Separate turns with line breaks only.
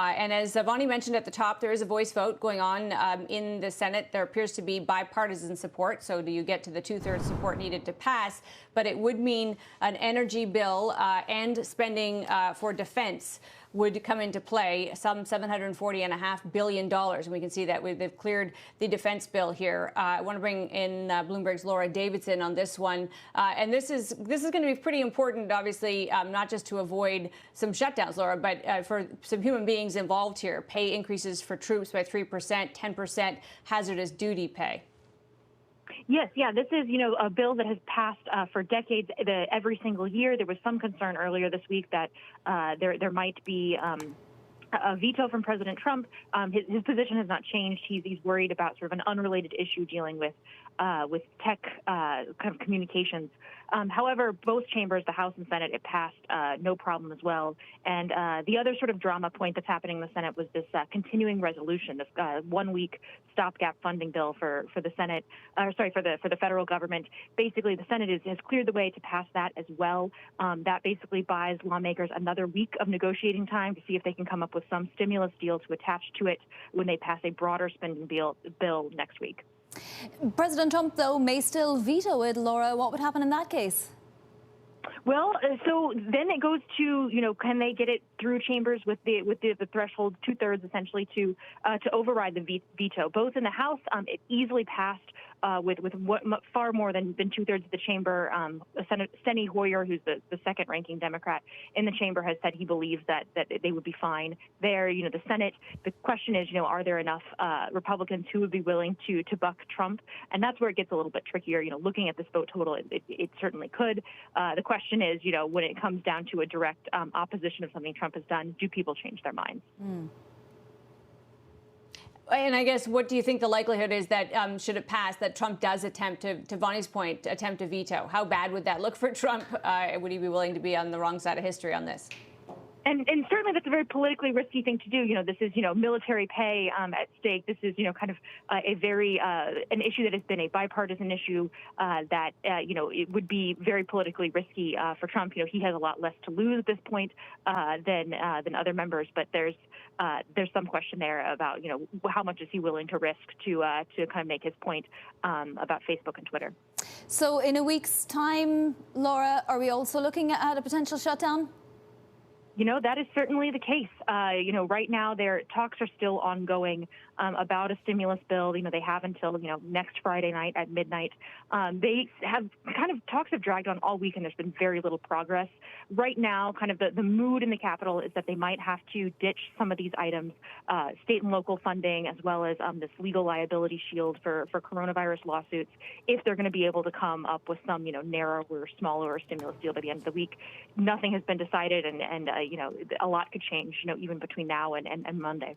And as Vonnie mentioned at the top, there is a voice vote going on in the Senate. There appears to be bipartisan support. So do you get to the two-thirds support needed to pass? But it would mean an energy bill and spending for defense would come into play, some $740.5 billion. And we can see that they've cleared the defense bill here. I want to bring in Bloomberg's Laura Davison on this one. And this is going to be pretty important, obviously, not just to avoid some shutdowns, Laura, but for some human beings involved here. Pay increases for troops by 3%, 10% hazardous duty pay.
Yes, yeah, this is, a bill that has passed for decades, every single year. There was some concern earlier this week that there might be a veto from President Trump. His position has not changed. He's worried about sort of an unrelated issue dealing with tech kind of communications. However, both chambers, the House and Senate, it passed no problem as well. And the other sort of drama point that's happening in the Senate was this continuing resolution, this 1-week stopgap funding bill for the Senate, for the federal government. Basically, the Senate has cleared the way to pass that as well. That basically buys lawmakers another week of negotiating time to see if they can come up with some stimulus deal to attach to it when they pass a broader spending bill next week.
President Trump, though, may still veto it. Laura, what would happen in that case?
Well, so then it goes to, can they get it through chambers with the threshold, two-thirds essentially, to override the veto. Both in the House, it easily passed with far more than two-thirds of the chamber. Steny Hoyer, who's the second-ranking Democrat in the chamber, has said he believes that they would be fine there. The Senate, the question is, are there enough Republicans who would be willing to buck Trump? And that's where it gets a little bit trickier. Looking at this vote total, it certainly could. The question is, when it comes down to a direct opposition of something Trump has done, do people change their minds?
And I guess, what do you think the likelihood is that, should it pass, that Trump does attempt to Vonnie's point, attempt to veto? How bad would that look for Trump? Would he be willing to be on the wrong side of history on this?
And certainly that's a very politically risky thing to do. This is, military pay at stake. This is, kind of a very an issue that has been a bipartisan issue that, it would be very politically risky for Trump. He has a lot less to lose at this point than other members. But there's some question there about, how much is he willing to risk to kind of make his point about Facebook and Twitter.
So in a week's time, Laura, are we also looking at a potential shutdown?
That is certainly the case. Right now their talks are still ongoing about a stimulus bill. They have until, next Friday night at midnight. They have talks have dragged on all week, and there's been very little progress. Right now, kind of the mood in the Capitol is that they might have to ditch some of these items, state and local funding, as well as this legal liability shield for coronavirus lawsuits, if they're going to be able to come up with some, narrower, smaller stimulus deal by the end of the week. Nothing has been decided, and a lot could change, even between now and Monday.